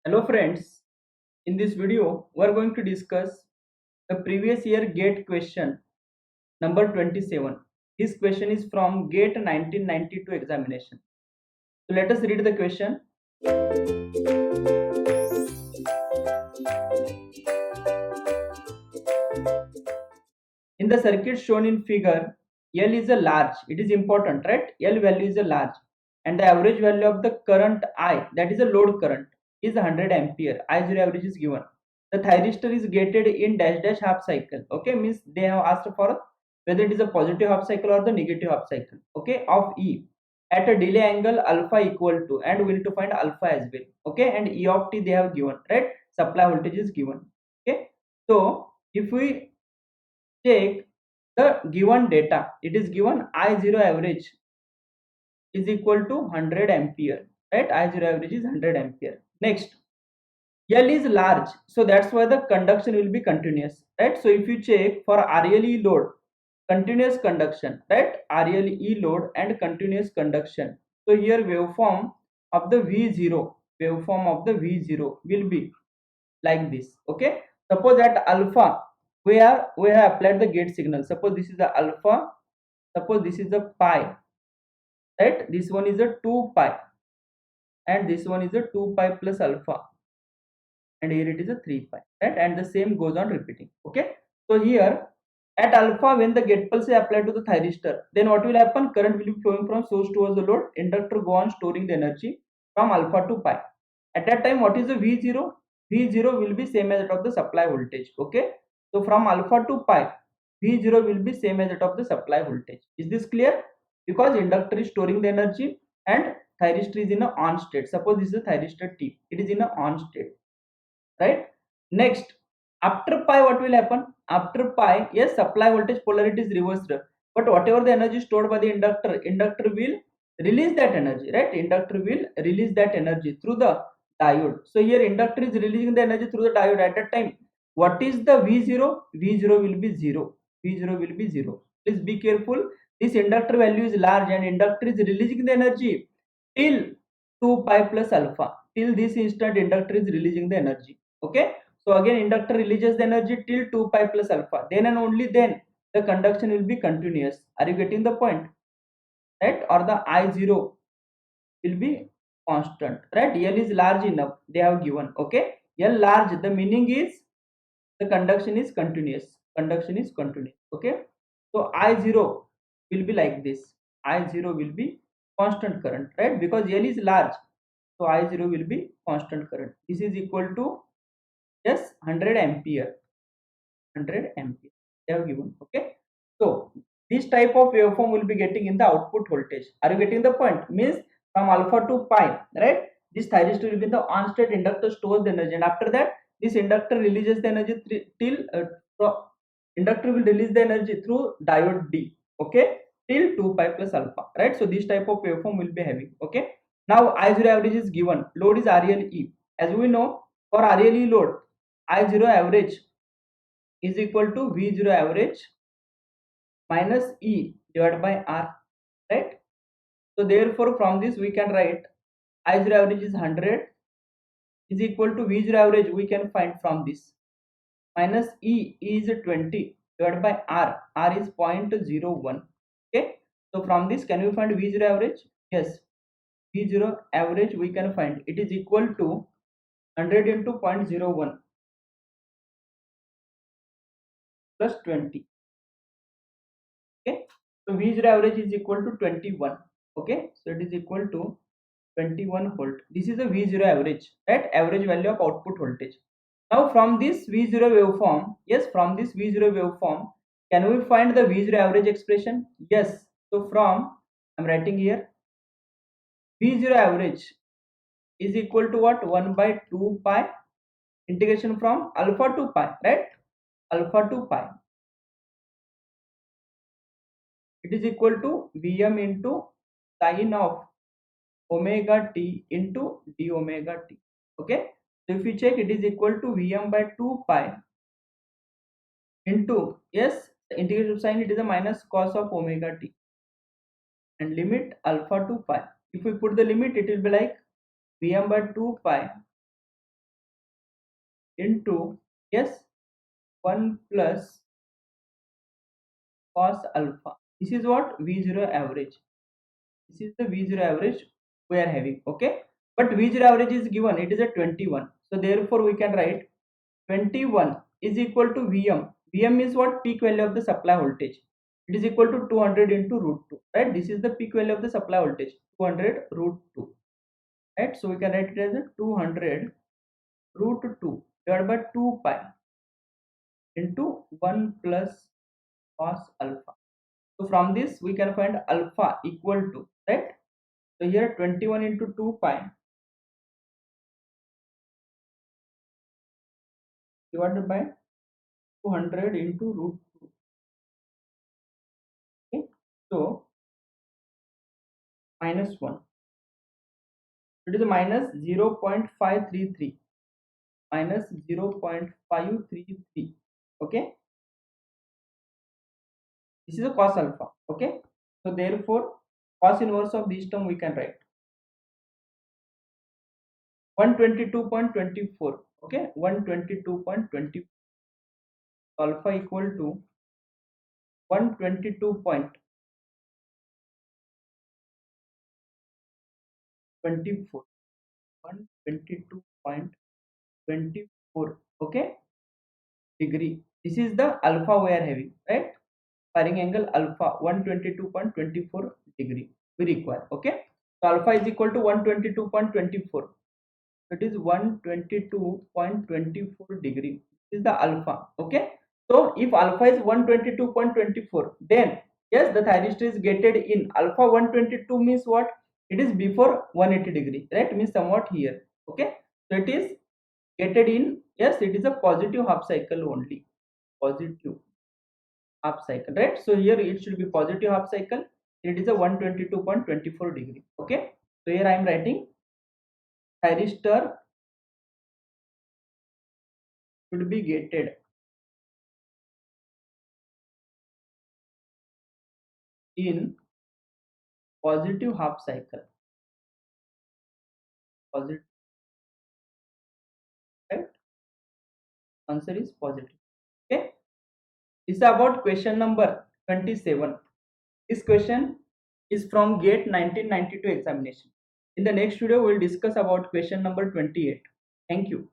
Hello friends, in this video we are going to discuss the previous year GATE question number 27. This question is from GATE 1992 examination. So let us read the question. In the circuit shown in figure, L is a large, it is important, right? L value is a large and the average value of the current I, that is a load current, is 100 ampere. I0 average is given. The thyristor is gated in dash dash half cycle. Okay, means they have asked for whether it is a positive half cycle or the negative half cycle. Okay, of E at a delay angle alpha equal to, and we need to find alpha as well. Okay, and E of t they have given, right? Supply voltage is given. Okay, so if we take the given data, it is given I0 average is equal to 100 ampere, right? I0 average is 100 ampere. Next, L is large, so that's why the conduction will be continuous, right? So if you check for RLE load, continuous conduction, right? RLE load and continuous conduction. So here waveform of the V0, waveform of the V0 will be like this. Okay, suppose at alpha we have applied the gate signal. Suppose this is the alpha, suppose this is the pi, right? This one is a 2 pi and this one is a 2 pi plus alpha, and here it is a 3 pi, right? And the same goes on repeating. Okay, so here at alpha, when the gate pulse is applied to the thyristor, then what will happen? Current will be flowing from source towards the load. Inductor go on storing the energy from alpha to pi. At that time, what is the V0? V0 will be same as that of the supply voltage. Okay, so from alpha to pi, V0 will be same as that of the supply voltage. Is this clear? Because inductor is storing the energy and thyristor is in a on state. Suppose this is a thyristor T, it is in a on state, right? Next, after pi, what will happen? After pi, yes, supply voltage polarity is reversed, but whatever the energy stored by the inductor will release that energy, right? Inductor will release that energy through the diode. So here inductor is releasing the energy through the diode. At that time, what is the V0? V0 will be 0. V0 will be 0. Please be careful, this inductor value is large and inductor is releasing the energy till 2 pi plus alpha. Till this instant inductor is releasing the energy. Okay, so again inductor releases the energy till 2 pi plus alpha, then and only then the conduction will be continuous. Are you getting the point, right? Or the I0 will be constant, right? L is large enough, they have given. Okay, L large, the meaning is the conduction is continuous. Conduction is continuous. Okay, so I0 will be like this. I0 will be constant current, right? Because L is large, so I0 will be constant current. This is equal to, yes, 100 ampere. 100 ampere they have given. Okay, so this type of waveform will be getting in the output voltage. Are you getting the point? Means from alpha to pi, right? This thyristor will be in the on state, inductor stores the energy, and after that this inductor releases the energy till inductor will release the energy through diode D. Okay, till 2 pi plus alpha, right? So this type of waveform will be having. Okay, now I0 average is given, load is RLE. As we know, for RLE load, I0 average is equal to V0 average minus E divided by R, right? So therefore from this we can write I0 average is 100 is equal to V0 average, we can find from this, minus E is 20 divided by R is 0.01. Okay, so from this can we find V0 average? Yes, V0 average we can find, it is equal to 100 into 0.01 plus 20. Okay, so V0 average is equal to 21. Okay, so it is equal to 21 volt. This is a V0 average, right? Average value of output voltage. Now from this V0 waveform, yes, from this V0 waveform, can we find the V0 average expression? Yes, so from, I'm writing here, V0 average is equal to what? 1 by 2 pi integration from alpha to pi, right? Alpha to pi, it is equal to Vm into sine of omega t into d omega t. Okay, so if you check, it is equal to Vm by 2 pi into, yes, the integration sign, it is a minus cos of omega t, and limit alpha to pi. If we put the limit, it will be like Vm by 2 pi into, yes, 1 plus cos alpha. This is what V0 average. This is the V0 average we are having. Okay, but V0 average is given, it is a 21. So therefore we can write 21 is equal to Vm. Vm is what? Peak value of the supply voltage. It is equal to 200 into root 2, right? This is the peak value of the supply voltage, 200 root 2, right? So we can write it as a 200 root 2 divided by 2 pi into 1 plus cos alpha. So from this we can find alpha equal to, right? So here 21 into 2 pi divided by 200 into root 2. Okay, so minus 1. It is a minus 0.533, minus 0.533. Okay, this is a cos alpha. Okay, so therefore cos inverse of this term we can write 122.24. Okay, 122.20 alpha equal to 122.24, 122.24. Okay, degree. This is the alpha we are having, right? Firing angle alpha 122.24 degree we require. Okay, so alpha is equal to 122.24. It is 122.24 degree. This is the alpha. Okay, so if alpha is 122.24, then yes, the thyristor is gated in alpha 122 means what? It is before 180 degree, right? Means somewhat here. Okay, so it is gated in, yes, it is a positive half cycle only, positive half cycle, right? So here it should be positive half cycle. It is a 122.24 degree. Okay, so here I am writing thyristor should be gated in positive half cycle, positive, right? Answer is positive. Okay, this is about question number 27. This question is from GATE 1992 examination. In the next video we will discuss about question number 28. Thank you.